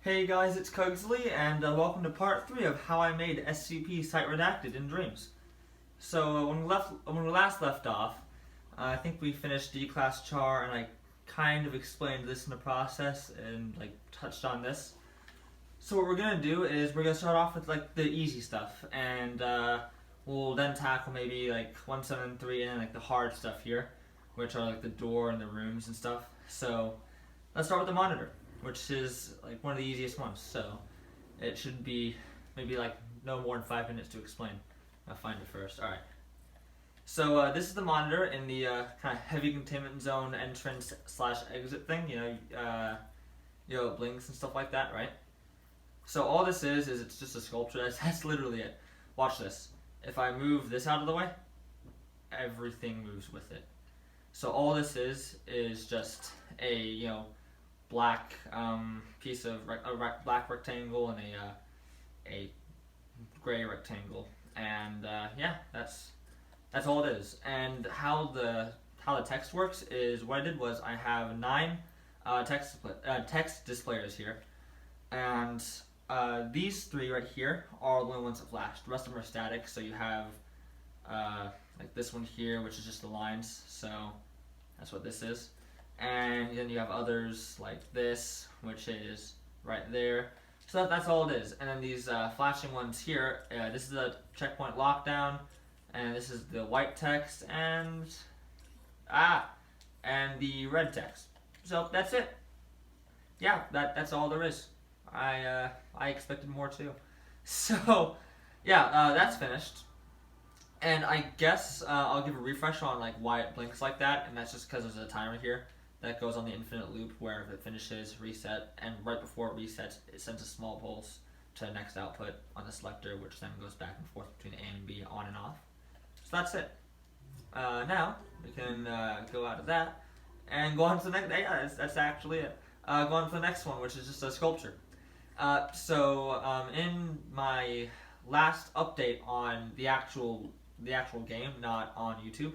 Hey guys, it's Kugsley, and welcome to part 3 of how I made SCP Site Redacted in Dreams. So when we last left off, I think we finished D-Class Char, and I kind of explained this in the process and touched on this. So what we're gonna do is we're gonna start off with the easy stuff, and we'll then tackle maybe 173 and the hard stuff here, which are the door and the rooms and stuff. So let's start with the monitor, which is one of the easiest ones. So it should be maybe no more than 5 minutes to explain. I'll find it first. All right. So this is the monitor in the kind of heavy containment zone entrance / exit thing. It blinks and stuff like that, right? So all this is it's just a sculpture. That's literally it. Watch this. If I move this out of the way, everything moves with it. So all this is just a black piece of black rectangle and a gray rectangle, and yeah, that's all it is. And how the text works is what I did was I have 9 text displayers here, and these 3 right here are the only ones that flash. The rest of them are static. So you have this one here, which is just the lines. So that's what this is. And then you have others like this, which is right there. So that's all it is. And then these flashing ones here, this is the checkpoint lockdown, and this is the white text, and the red text. So that's it. Yeah, that's all there is. I expected more too. So yeah, that's finished. And I guess I'll give a refresh on why it blinks like that, and that's just because there's a timer here that goes on the infinite loop where if it finishes, reset, and right before it resets, it sends a small pulse to the next output on the selector, which then goes back and forth between A and B, on and off. So that's it. Now we can go out of that and go on to the next. Yeah, that's actually it. Go on to the next one, which is just a sculpture. In my last update on the actual game, not on YouTube,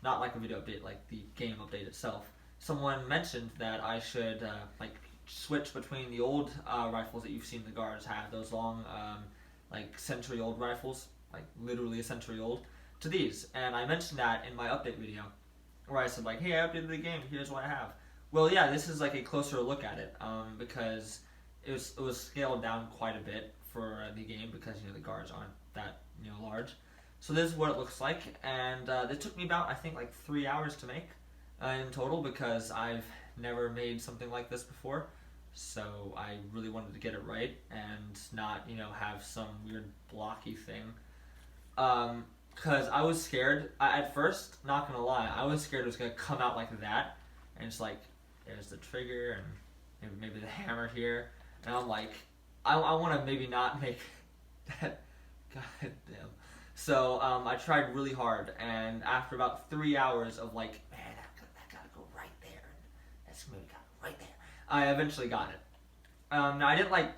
not like a video update, like the game update itself, someone mentioned that I should switch between the old rifles that you've seen the guards have, those long century-old rifles, literally a century old, to these. And I mentioned that in my update video, where I said hey, I updated the game, here's what I have. Well, yeah, this is a closer look at it, because it was scaled down quite a bit for the game, because the guards aren't that large. So this is what it looks like, and it took me about, I think, 3 hours to make in total, because I've never made something like this before. So I really wanted to get it right and not, have some weird blocky thing. Because I was scared. At first, not gonna lie, I was scared it was gonna come out like that, and it's there's the trigger and maybe the hammer here, and I'm I want to maybe not make that. God damn. So I tried really hard, and after about 3 hours of man, that gotta go right there, and that's maybe got right there, I eventually got it. Now I didn't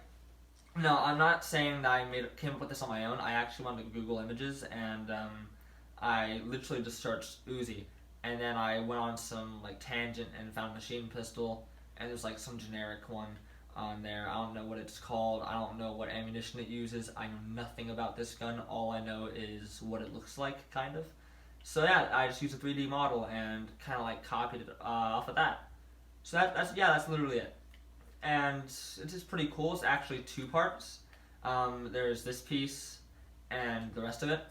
no, I'm not saying that I came up with this on my own. I actually wanted to Google images, and I literally just searched Uzi, and then I went on some tangent and found machine pistol, and there's some generic one on there. I don't know what it's called. I don't know what ammunition it uses. I know nothing about this gun. All I know is what it looks like, kind of. So yeah, I just used a 3D model and kind of copied it off of that. So that's literally it. And it's just pretty cool. It's actually 2 parts. There's this piece and the rest of it.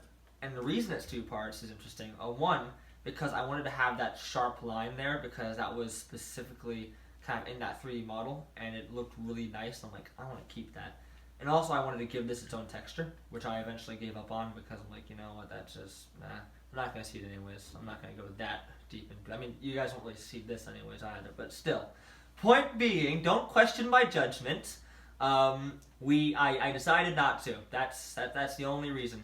And the reason it's 2 parts is interesting. One, because I wanted to have that sharp line there, because that was specifically kind of in that 3D model, and it looked really nice. I'm I want to keep that. And also I wanted to give this its own texture, which I eventually gave up on, because I'm you know what, that's just, we're not going to see it anyways. I'm not going to go that deep into it. I mean, you guys won't really see this anyways either, but still. Point being, don't question my judgment. I decided not to. That's the only reason.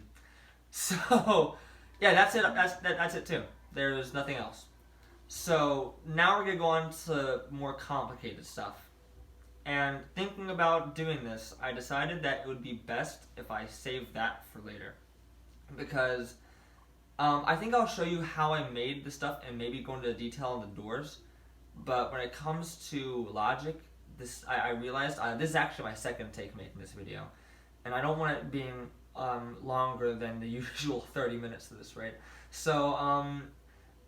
So, yeah, that's it. That's it too. There's nothing else. So now we're gonna go on to more complicated stuff. And thinking about doing this, I decided that it would be best if I save that for later, because I think I'll show you how I made the stuff and maybe go into detail on the doors. But when it comes to logic, I realized this is actually my second take making this video, and I don't want it being longer than the usual 30 minutes of this, right? So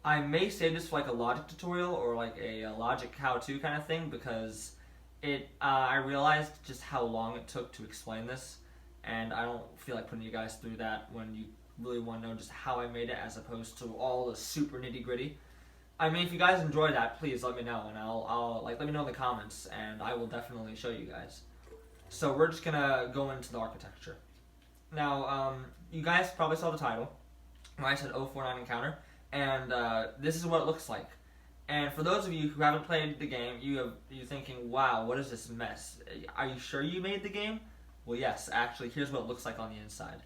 I may save this for like a logic tutorial or like a logic how-to kind of thing, because I realized just how long it took to explain this, and I don't feel like putting you guys through that when you really want to know just how I made it, as opposed to all the super nitty-gritty. I mean, if you guys enjoy that, please let me know, and I'll let me know in the comments, and I will definitely show you guys. So we're just gonna go into the architecture. Now, you guys probably saw the title, where I said 049 Encounter, and this is what it looks like. And for those of you who haven't played the game, you're thinking, wow, what is this mess? Are you sure you made the game? Well, yes, actually, here's what it looks like on the inside.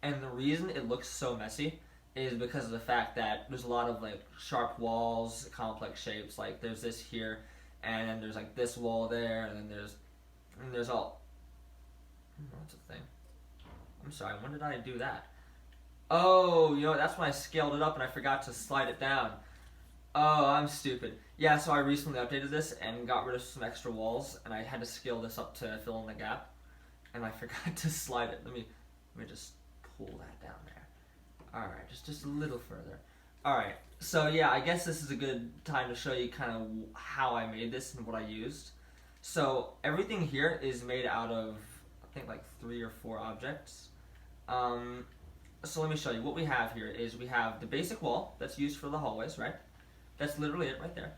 And the reason it looks so messy is because of the fact that there's a lot of like sharp walls, complex shapes. Like there's this here, and then there's like this wall there, and then there's all. What's the thing? I'm sorry. When did I do that? Oh, you know, that's when I scaled it up and I forgot to slide it down. Oh, I'm stupid. Yeah, so I recently updated this and got rid of some extra walls, and I had to scale this up to fill in the gap, and I forgot to slide it. Let me just pull that down there. Alright, just a little further. Alright, so yeah, I guess this is a good time to show you kind of how I made this and what I used. So everything here is made out of, I think, like 3 or 4 objects. So let me show you. What we have here is we have the basic wall that's used for the hallways, right? That's literally it right there.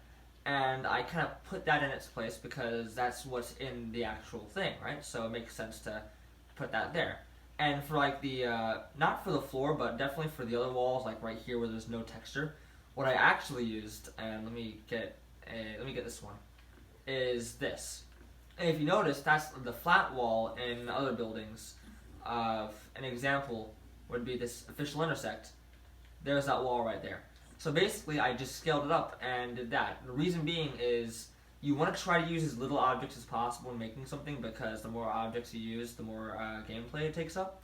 And I kind of put that in its place because that's what's in the actual thing, right? So it makes sense to put that there. And for like the, not for the floor, but definitely for the other walls, like right here where there's no texture, what I actually used, and let me get this one, is this. And if you notice, that's the flat wall in other buildings. An example would be this official intersect. There's that wall right there. So basically, I just scaled it up and did that. The reason being is you want to try to use as little objects as possible in making something, because the more objects you use, the more gameplay it takes up.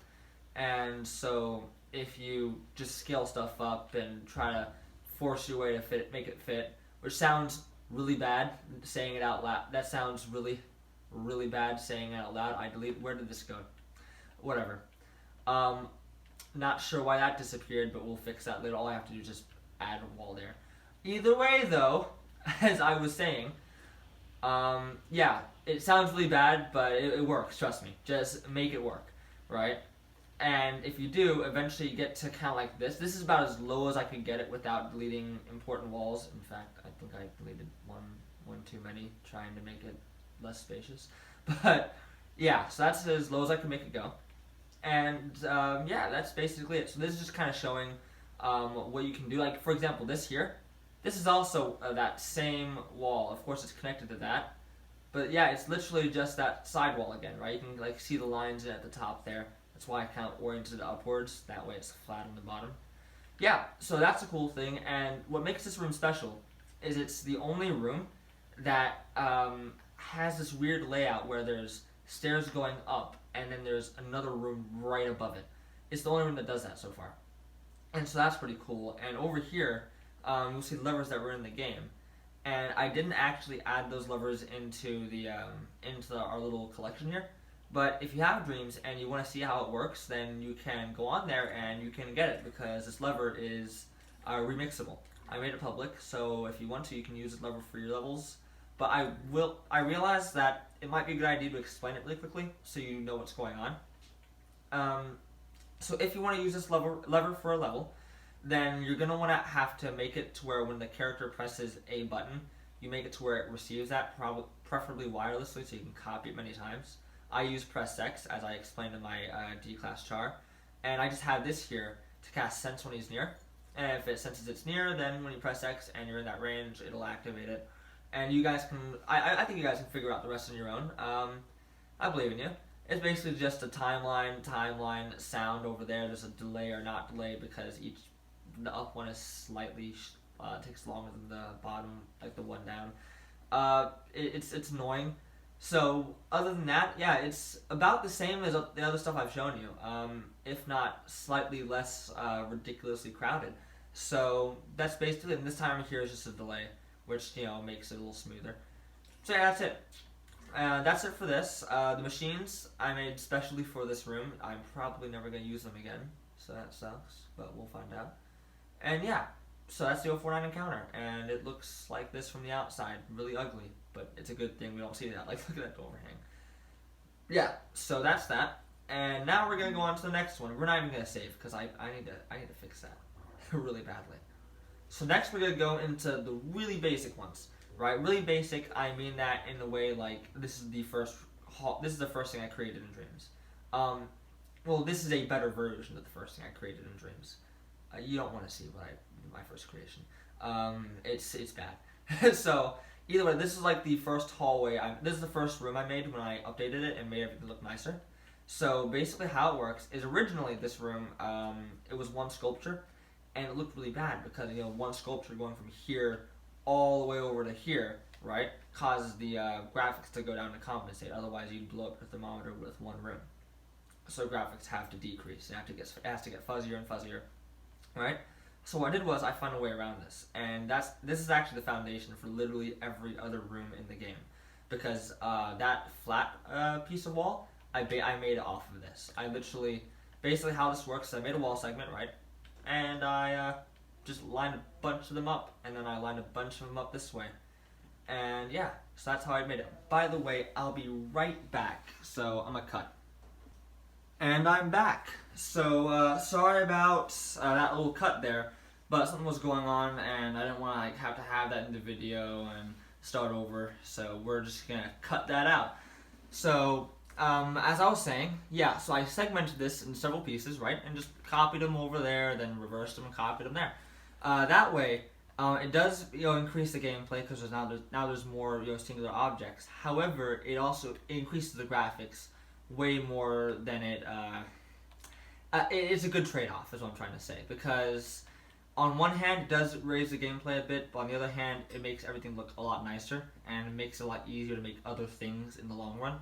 And so if you just scale stuff up and try to force your way to make it fit, which sounds really bad saying it out loud. That sounds really, really bad saying it out loud. Where did this go? Whatever. Not sure why that disappeared, but we'll fix that later. All I have to do is just add a wall there. Either way, though, as I was saying, yeah, it sounds really bad, but it works, trust me. Just make it work, right? And if you do, eventually you get to kind of like this. This is about as low as I could get it without deleting important walls. In fact, I think I deleted one too many, trying to make it less spacious. But yeah, so that's as low as I could make it go. And yeah, that's basically it. So this is just kind of showing what you can do. Like, for example, this here. This is also that same wall. Of course, it's connected to that. But yeah, it's literally just that side wall again, right? You can like see the lines at the top there. That's why I kind of oriented it upwards. That way it's flat on the bottom. Yeah, so that's a cool thing. And what makes this room special is it's the only room that has this weird layout where there's stairs going up and then there's another room right above it. It's the only room that does that so far. And so that's pretty cool. And over here, you'll see levers that were in the game. And I didn't actually add those levers into our little collection here. But if you have dreams and you want to see how it works, then you can go on there and you can get it, because this lever is remixable. I made it public, so if you want to, you can use this lever for your levels. But I realized that it might be a good idea to explain it really quickly so you know what's going on. So if you want to use this lever for a level, then you're going to have to make it to where when the character presses a button, you make it to where it receives that, preferably wirelessly, so you can copy it many times. I use press X, as I explained in my D-class char, and I just have this here to cast Sense when he's near. And if it senses it's near, then when you press X and you're in that range, it'll activate it. And you guys can, I think you guys can figure out the rest on your own. I believe in you. It's basically just a timeline sound over there. There's a delay or not delay because the up one is slightly, takes longer than the bottom, like the one down. It's annoying. So other than that, yeah, it's about the same as the other stuff I've shown you, if not slightly less ridiculously crowded. So that's basically it. And this time here is just a delay, which makes it a little smoother. So yeah, that's it. that's it for this. The machines I made specially for this room. I'm probably never going to use them again, so that sucks, but we'll find out. And yeah, so that's the 049 encounter, and it looks like this from the outside. Really ugly, but it's a good thing we don't see that. Like, look at that overhang. Yeah, so that's that. And now we're going to go on to the next one. We're not even going to save, because I need to fix that really badly. So next we're going to go into the really basic ones. Right, really basic. I mean that in the way like this is the first thing I created in Dreams. Well, this is a better version of the first thing I created in Dreams. You don't want to see my first creation. It's bad. So either way, this is like the first hallway. This is the first room I made when I updated it and made everything look nicer. So basically, how it works is originally this room it was one sculpture, and it looked really bad because one sculpture going from here all the way over to here, right, causes the graphics to go down to compensate. Otherwise, you'd blow up the thermometer with one room. So graphics have to decrease. It has to get fuzzier and fuzzier, right? So what I did was I found a way around this, and this is actually the foundation for literally every other room in the game, because that flat piece of wall I made it off of this. I literally basically how this works is I made a wall segment, right, and I just lined a bunch of them up, and then I lined a bunch of them up this way. And yeah, so that's how I made it. By the way, I'll be right back. So I'm gonna cut. And I'm back. So sorry about that little cut there, but something was going on, and I didn't want to like have to have that in the video and start over. So we're just gonna cut that out. So as I was saying, yeah, so I segmented this in several pieces, right, and just copied them over there, then reversed them and copied them there. That way, it does increase the gameplay because there's more singular objects. However, it also increases the graphics way more than it's a good trade-off, is what I'm trying to say. Because on one hand, it does raise the gameplay a bit, but on the other hand, it makes everything look a lot nicer, and it makes it a lot easier to make other things in the long run.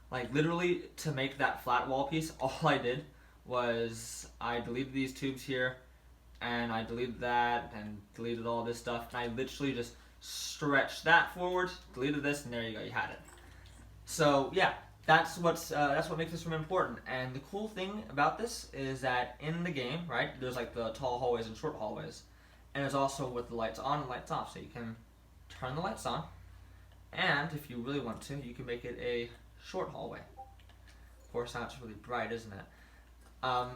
Like literally, to make that flat wall piece, all I did was I deleted these tubes here, and I deleted that, and deleted all this stuff, and I literally just stretched that forward, deleted this, and there you go, you had it. So yeah, that's what makes this room important. And the cool thing about this is that in the game, right, there's like the tall hallways and short hallways, and it's also with the lights on and lights off, so you can turn the lights on, and if you really want to, you can make it a short hallway. Of course, now it's really bright, isn't it?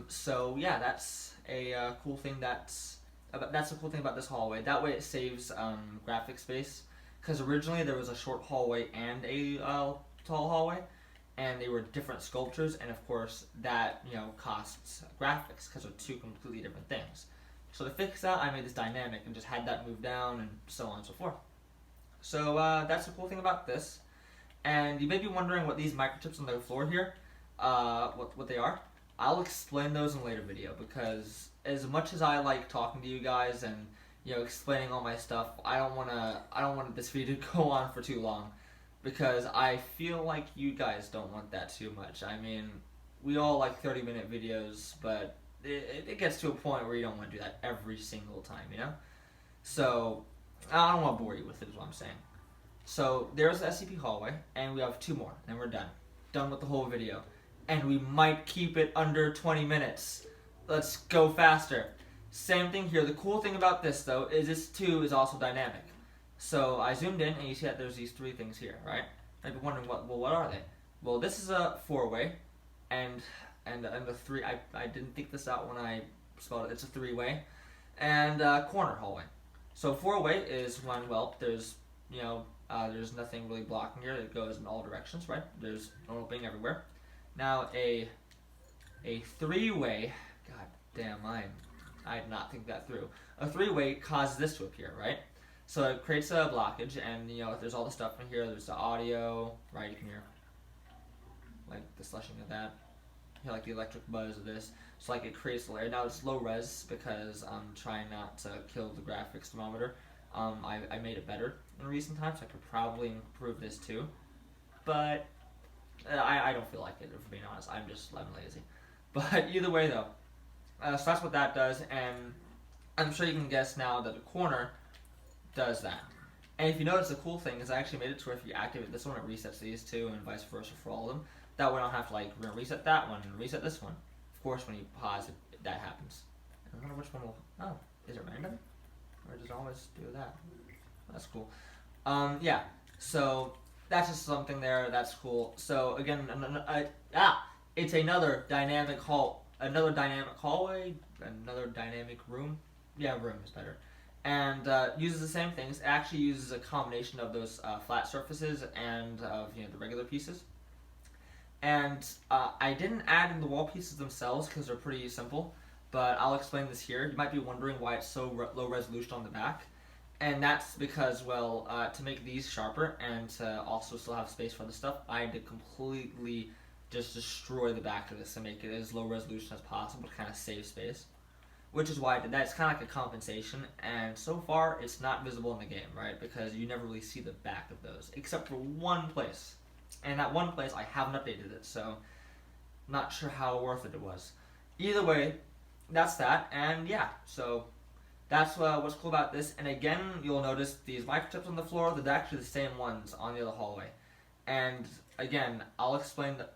So yeah, that's a cool thing. That's the cool thing about this hallway. That way, it saves graphic space. Because originally there was a short hallway and a tall hallway, and they were different sculptures. And of course, that costs graphics because they're two completely different things. So to fix that, I made this dynamic and just had that move down and so on and so forth. So that's the cool thing about this. And you may be wondering what these microchips on the floor here, what they are. I'll explain those in a later video, because as much as I like talking to you guys and explaining all my stuff, I don't want this video to go on for too long, because I feel like you guys don't want that too much. I mean, we all like 30-minute videos, but it gets to a point where you don't want to do that every single time, So I don't want to bore you with it, is what I'm saying. So there's the SCP hallway, and we have 2 more, and we're done. Done with the whole video. And we might keep it under 20 minutes. Let's go faster. Same thing here. The cool thing about this, though, is this too is also dynamic. So I zoomed in, and you see that there's these 3 things here, right? I'd be wondering, what are they? Well, this is a 4-way, and the 3. I didn't think this out when I spelled it. It's a 3-way, and corner hallway. So 4-way is when there's there's nothing really blocking here. It goes in all directions, right? There's an opening everywhere. Now a 3-way, god damn, I did not think that through. A 3-way causes this to appear, right? So it creates a blockage, and there's all the stuff in here. There's the audio, right? You can hear like the slushing of that. You hear like the electric buzz of this. So like it creates a layer. Now it's low res because I'm trying not to kill the graphics thermometer. I made it better in recent times. I could probably improve this too, but I don't feel like it, if I'm being honest. I'm lazy. But either way though, so that's what that does, and I'm sure you can guess now that the corner does that. And if you notice, the cool thing is I actually made it to where if you activate this one, it resets these two, and vice versa for all of them. That way I don't have to like reset that one and reset this one. Of course, when you pause, that happens. I wonder which one will. Oh, is it random? Or does it always do that? That's cool. Yeah. So that's just something there. That's cool. So again, it's another dynamic hallway, another dynamic room. Yeah, room is better. And uses the same things. It actually uses a combination of those flat surfaces and of the regular pieces. And I didn't add in the wall pieces themselves because they're pretty simple, but I'll explain this here. You might be wondering why it's so low resolution on the back. And that's because, well, to make these sharper and to also still have space for other stuff, I had to completely just destroy the back of this and make it as low resolution as possible to kind of save space. Which is why I did that. It's kind of like a compensation, and so far it's not visible in the game, right? Because you never really see the back of those, except for one place. And that one place, I haven't updated it, so not sure how worth it was. Either way, that's that, and yeah, so that's what's cool about this. And again, you'll notice these microchips on the floor, they're actually the same ones on the other hallway. And again, I'll explain the...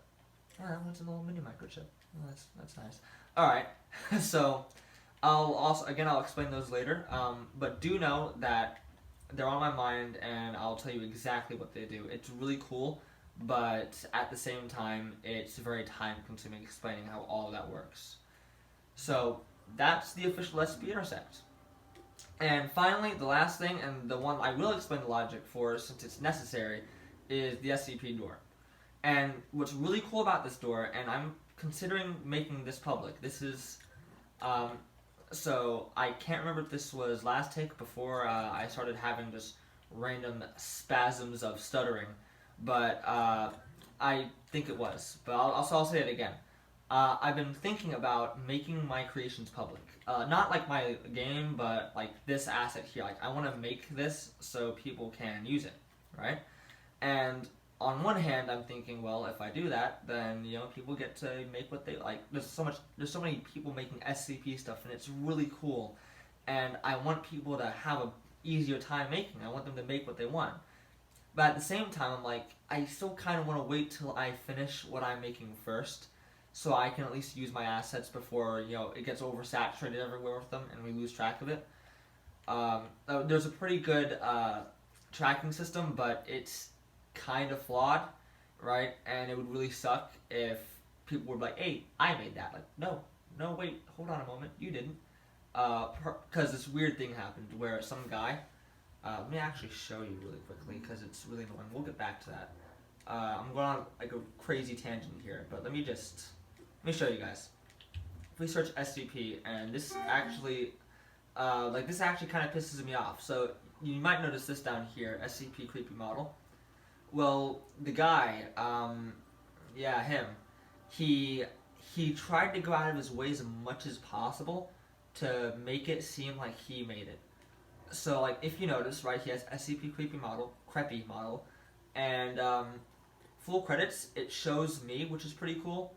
Oh, that's a little mini microchip. Oh, that's nice. Alright, so... I'll explain those later, but do know that they're on my mind, and I'll tell you exactly what they do. It's really cool, but at the same time, it's very time-consuming explaining how all of that works. So, that's the official SCP Intersect. And finally, the last thing, and the one I will explain the logic for since it's necessary, is the SCP door. And what's really cool about this door, and I'm considering making this public, this is... So, I can't remember if this was last take before I started having just random spasms of stuttering, but I think it was. But I'll say it again. I've been thinking about making my creations public. Not like my game, but like this asset here. Like, I want to make this so people can use it, right? And on one hand, I'm thinking, well, if I do that, then people get to make what they like. There's so many people making SCP stuff, and it's really cool. And I want people to have an easier time making. I want them to make what they want. But at the same time, I'm like, I still kind of want to wait till I finish what I'm making first, so I can at least use my assets before it gets oversaturated everywhere with them, and we lose track of it. There's a pretty good tracking system, but it's kind of flawed, right? And it would really suck if people were like, hey, I made that. Like, no, wait, hold on a moment, you didn't. Because this weird thing happened where some guy, let me actually show you really quickly because it's really annoying. We'll get back to that. I'm going on like a crazy tangent here, but let me show you guys. If we search SCP, and this actually, this actually kind of pisses me off. So you might notice this down here, SCP creepy model. Well, the guy, him, he tried to go out of his way as much as possible to make it seem like he made it. So, like, if you notice, right, he has SCP creepy model, and full credits, it shows me, which is pretty cool,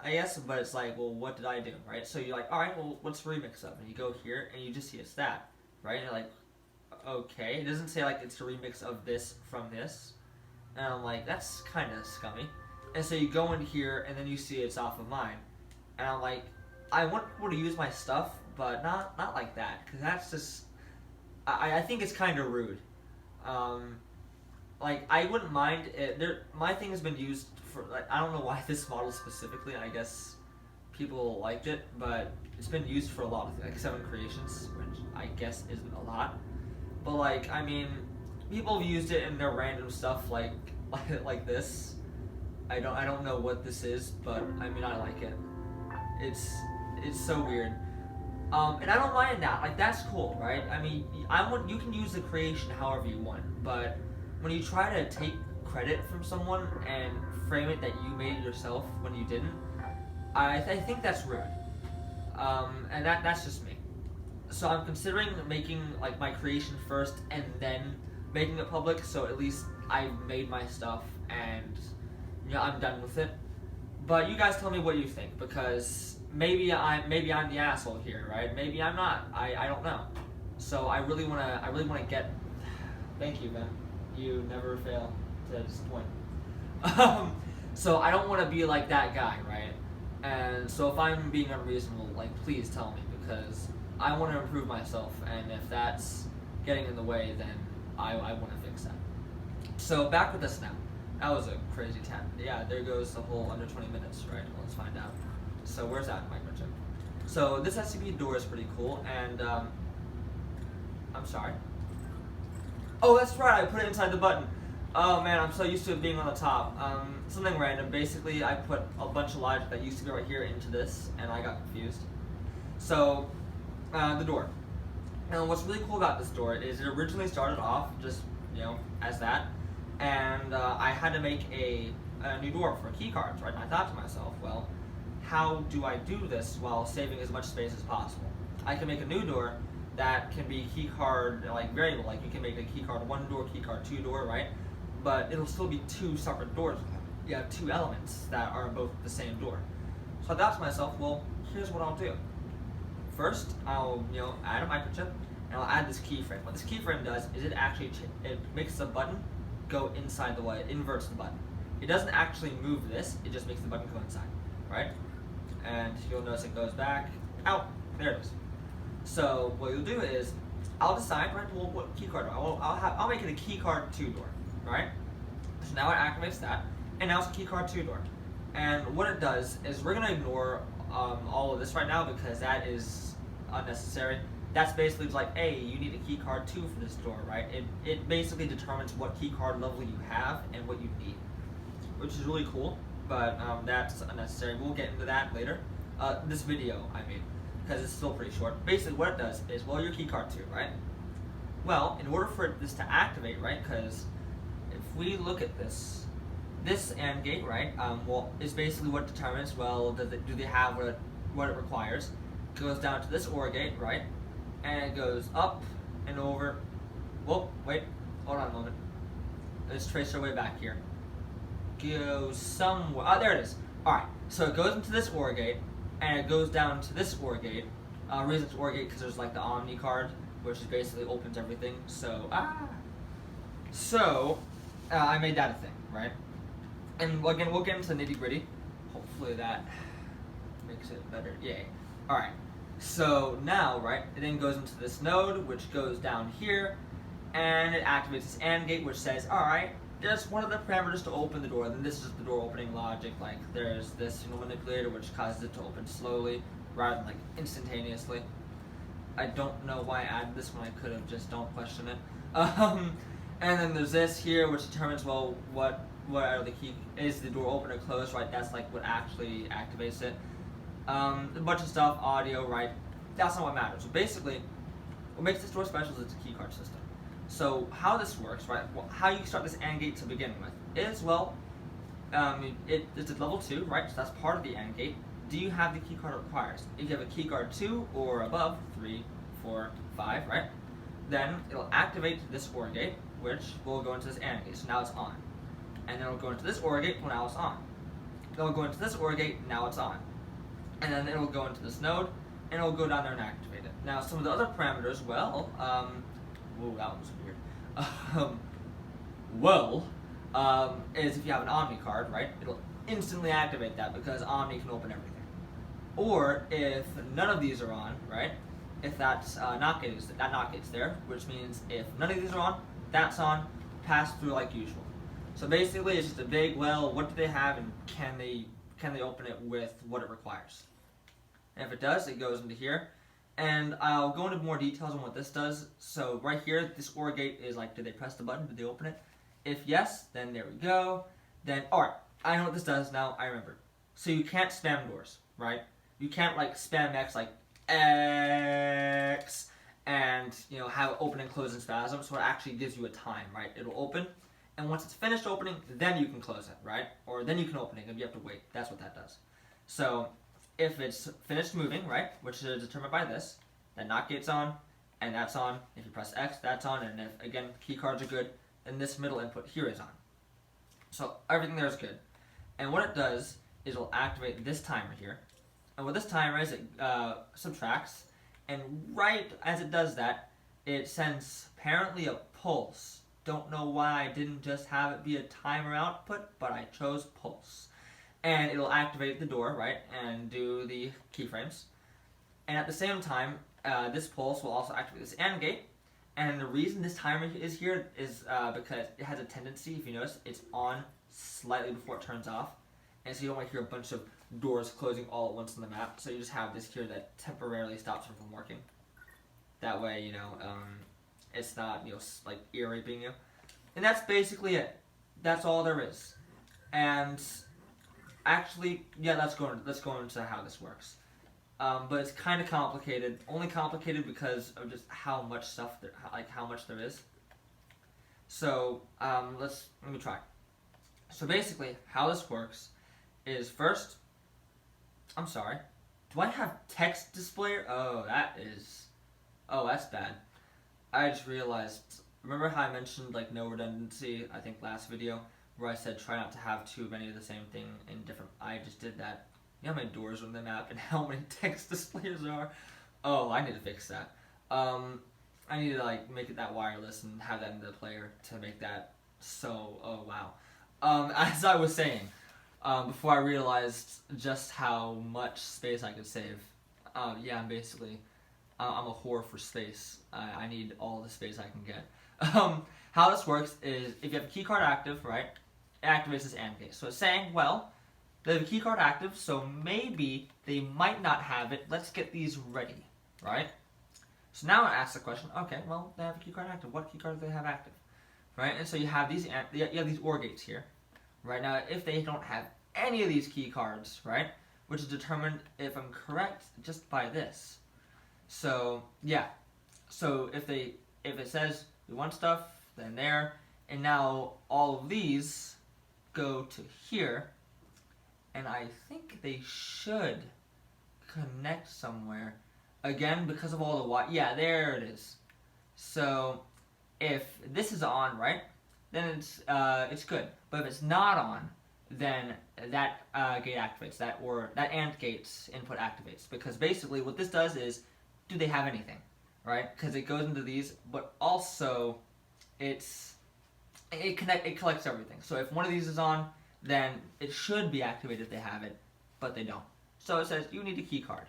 I guess, but it's like, well, what did I do, right? So you're like, alright, well, what's the remix of? And you go here, and you just see it's that, right? And you're like, okay, it doesn't say, like, it's a remix of this from this. And I'm like, that's kind of scummy. And so you go in here, and then you see it's off of mine. And I'm like, I want people to use my stuff, but not like that. Because that's just... I think it's kind of rude. Like, I wouldn't mind... my thing has been used for... Like, I don't know why this model specifically. I guess people liked it. But it's been used for a lot of... Like, 7 creations, which I guess isn't a lot. But, like, I mean... People have used it in their random stuff like this. I don't know what this is, but I mean I like it. It's so weird. And I don't mind that. Like, that's cool, right? I mean, you can use the creation however you want, but when you try to take credit from someone and frame it that you made it yourself when you didn't, I think that's rude. And that's just me. So I'm considering making like my creation first and then making it public, so at least I've made my stuff and I'm done with it. But you guys tell me what you think, because maybe I'm the asshole here, right? Maybe I'm not. I don't know. So I really wanna get Thank you, Ben. You never fail to disappoint. So I don't want to be like that guy, right? And so if I'm being unreasonable, like, please tell me, because I want to improve myself, and if that's getting in the way, then I want to fix that. So back with this now. That was a crazy tangent. Yeah, there goes the whole under 20 minutes, right? Well, let's find out. So where's that microchip? So this SCP door is pretty cool, and I'm sorry. Oh, that's right, I put it inside the button. Oh man, I'm so used to it being on the top. Something random. Basically, I put a bunch of logic that used to be right here into this, and I got confused. So, the door. Now, what's really cool about this door is it originally started off just, as that, and I had to make a new door for keycards, right? And I thought to myself, well, how do I do this while saving as much space as possible? I can make a new door that can be keycard variable, like you can make a keycard 1 door, keycard 2 door, right? But it'll still be 2 separate doors. You have 2 elements that are both the same door. So I thought to myself, well, here's what I'll do. First, I'll add a microchip, and I'll add this keyframe. What this keyframe does is it actually it makes the button go inside the way. It inverts the button. It doesn't actually move this. It just makes the button go inside, right? And you'll notice it goes back out. There it is. So what you'll do is, I'll decide, right, well, what keycard do I want? I'll make it a keycard 2 door, right? So now it activates that, and now it's a keycard 2 door. And what it does is we're gonna ignore all of this right now because that is unnecessary. That's basically like, hey, you need a keycard 2 for this door, right? It basically determines what keycard level you have and what you need, which is really cool, but that's unnecessary. We'll get into that later. This video, I mean, because it's still pretty short. Basically what it does is, well, your keycard 2, right? Well, in order for this to activate, right, because if we look at this AND gate, right, well, is basically what determines, well, do they have what it requires. It goes down to this OR gate, right, and it goes up and over. Whoa, wait, hold on a moment. Let's trace our way back here. Goes somewhere. Oh, there it is. Alright, so it goes into this OR gate, and it goes down to this OR gate. Reason it's OR gate because there's like the Omni card, which is basically opens everything. So, I made that a thing, right? And again, we'll get into the nitty gritty. Hopefully that makes it better. Yay. Alright, so now, right, it then goes into this node, which goes down here, and it activates this AND gate, which says, alright, there's one of the parameters to open the door, then this is the door opening logic, like there's this manipulator which causes it to open slowly, rather than like instantaneously. I don't know why I added this when I could have just don't question it. And then there's this here, which determines, well, what are the key, is the door open or closed, right? That's like what actually activates it. A bunch of stuff, audio, right? That's not what matters. So basically, what makes this door special is it's a keycard system. So how this works, right? Well, how you start this AND gate to begin with is, well, it's at level 2, right? So that's part of the AND gate. Do you have the keycard it requires? If you have a keycard 2 or above, 3, 4, 5, right? Then it'll activate this OR gate, which will go into this AND gate. So now it's on. And then it'll go into this OR gate, well, now it's on. Then it'll go into this OR gate, now it's on. And then it'll go into this node, and it'll go down there and activate it. Now, some of the other parameters, well, whoa, that was weird. Is if you have an Omni card, right, it'll instantly activate that because Omni can open everything. Or if none of these are on, right, if that's that not gate's there, which means if none of these are on, that's on, pass through like usual. So basically, it's just a big, well, what do they have, and can they open it with what it requires? And if it does, it goes into here. And I'll go into more details on what this does. So right here, this OR gate is like, did they press the button? Did they open it? If yes, then there we go. Then, alright, I know what this does now, I remember. So you can't spam doors, right? You can't like spam X like X and have it open and close in spasm. So it actually gives you a time, right? It'll open, and once it's finished opening, then you can close it, right? Or then you can open it, and you have to wait. That's what that does. So if it's finished moving, right, which is determined by this, then NOT gate's on, and that's on. If you press X, that's on, and if, again, key cards are good, then this middle input here is on. So everything there is good. And what it does is it'll activate this timer here. And what this timer is, it subtracts, and right as it does that, it sends apparently a pulse don't know why I didn't just have it be a timer output, but I chose pulse. And it'll activate the door, right, and do the keyframes. And at the same time, this pulse will also activate this AND gate. And the reason this timer is here is because it has a tendency, if you notice, it's on slightly before it turns off. And so you don't want to hear a bunch of doors closing all at once on the map. So you just have this here that temporarily stops it from working. That way, it's not, like ear raping you. And that's basically it. That's all there is. And actually, yeah, let's go into how this works. But it's kind of complicated. Only complicated because of just how much stuff how much there is. So let me try. So basically, how this works is first. I'm sorry. Do I have text display? Oh, that's bad. I just realized. Remember how I mentioned no redundancy? I think last video where I said try not to have too many of the same thing in different. I just did that. You know how many doors are in the map and how many text displays there are? Oh, I need to fix that. I need to make it that wireless and have that in the player to make that so. Oh wow. As I was saying, before I realized just how much space I could save. Yeah, I'm a whore for space. I need all the space I can get. How this works is if you have a keycard active, right, it activates this AND gate. So it's saying, well, they have a keycard active, so maybe they might not have it. Let's get these ready, right? So now it asks the question, okay, well, they have a keycard active. What keycard do they have active? Right? And so you have these OR gates here. Right now, if they don't have any of these keycards, right, which is determined, if I'm correct, just by this. So, yeah. So if it says we want stuff, then there, and now all of these go to here, and I think they should connect somewhere. Again, because of all the yeah, there it is. So if this is on, right, then it's good. But if it's not on, then that gate activates, that AND gate's input activates. Because basically what this does is, do they have anything, right? Because it goes into these, but also it collects everything. So if one of these is on, then it should be activated if they have it, but they don't. So it says you need a key card.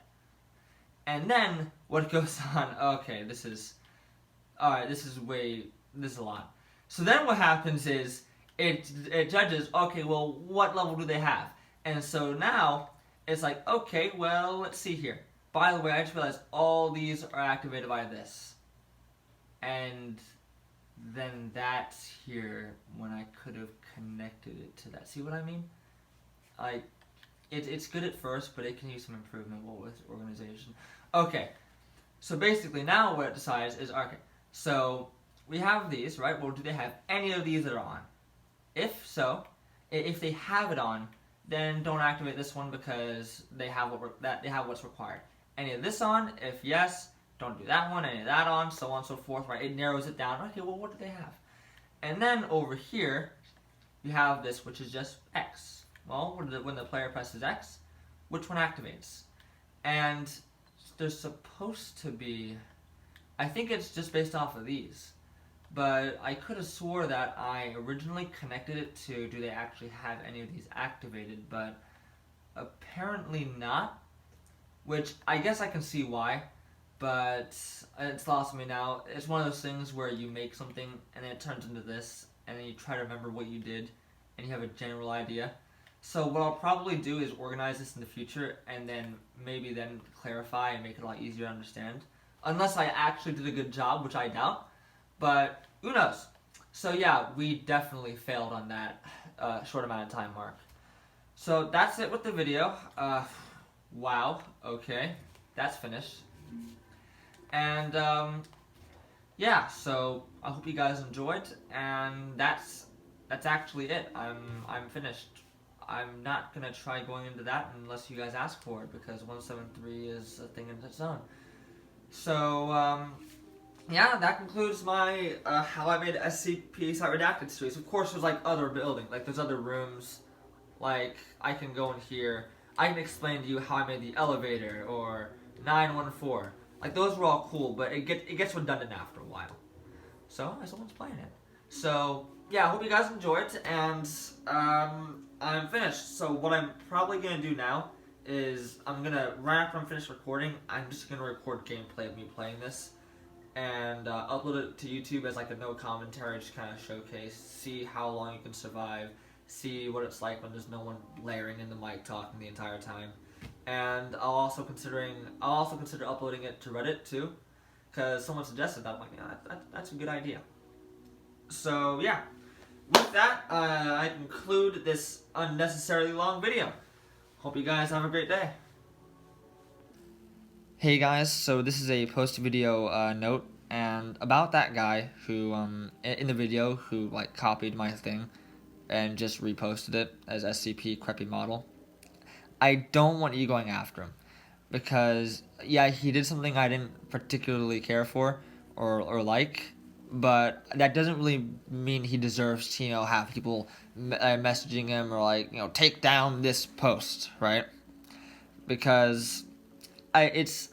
And then what goes on, okay, this is a lot. So then what happens is it judges, okay, well, what level do they have? And so now it's like, okay, well, let's see here. By the way, I just realized all these are activated by this. And then that's here when I could have connected it to that. See what I mean? It's good at first, but it can use some improvement with organization. Okay, so basically now what it decides is, okay, so we have these, right? Well, do they have any of these that are on? If so, if they have it on, then don't activate this one because they have what's required. Any of this on? If yes, don't do that one. Any of that on? So on and so forth, right? It narrows it down. Okay, well, what do they have? And then over here, you have this, which is just X. Well, when the player presses X, which one activates? And there's supposed to be, I think it's just based off of these. But I could have swore that I originally connected it to, do they actually have any of these activated? But apparently not. Which I guess I can see why, but it's lost me now. It's one of those things where you make something and then it turns into this, and then you try to remember what you did, and you have a general idea. So what I'll probably do is organize this in the future, and then maybe then clarify and make it a lot easier to understand. Unless I actually did a good job, which I doubt, but who knows. So yeah, we definitely failed on that short amount of time mark. So that's it with the video. Wow, okay, that's finished. And yeah, so I hope you guys enjoyed, and that's actually it. I'm finished. I'm not gonna try going into that unless you guys ask for it, because 173 is a thing in its own. So yeah, that concludes my how I made SCP site redacted series. Of course, there's other buildings, there's other rooms. I can go in here. I can explain to you how I made the elevator or 914. Those were all cool, but it gets redundant after a while. So, someone's playing it. So yeah, I hope you guys enjoy it, and I'm finished. So what I'm probably gonna do now is right after I'm finished recording, I'm just gonna record gameplay of me playing this and upload it to YouTube as like a no commentary, just kind of showcase, see how long you can survive, see what it's like when there's no one blaring in the mic talking the entire time, and I'll also consider uploading it to Reddit too, because someone suggested that. I'm like, yeah, that's a good idea. So yeah, with that, I conclude this unnecessarily long video. Hope you guys have a great day. Hey guys, so this is a post-video note, and about that guy who, in the video, who, like, copied my thing and just reposted it as SCP Crappy Model. I don't want you going after him, because, yeah, he did something I didn't particularly care for or like, but that doesn't really mean he deserves to, have people messaging him or, like, take down this post, right? Because it's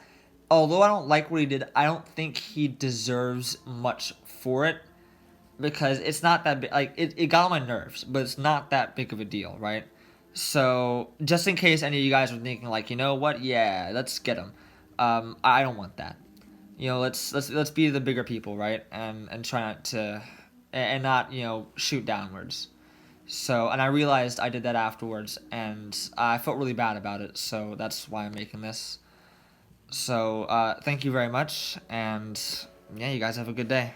although I don't like what he did, I don't think he deserves much for it, because it's not that big. Like, it got on my nerves, but it's not that big of a deal, right? So just in case any of you guys are thinking, like, you know what, yeah, let's get him. I don't want that. Let's be the bigger people, right? And try not to and not shoot downwards. So, and I realized I did that afterwards, and I felt really bad about it. So that's why I'm making this. So, thank you very much, and yeah, you guys have a good day.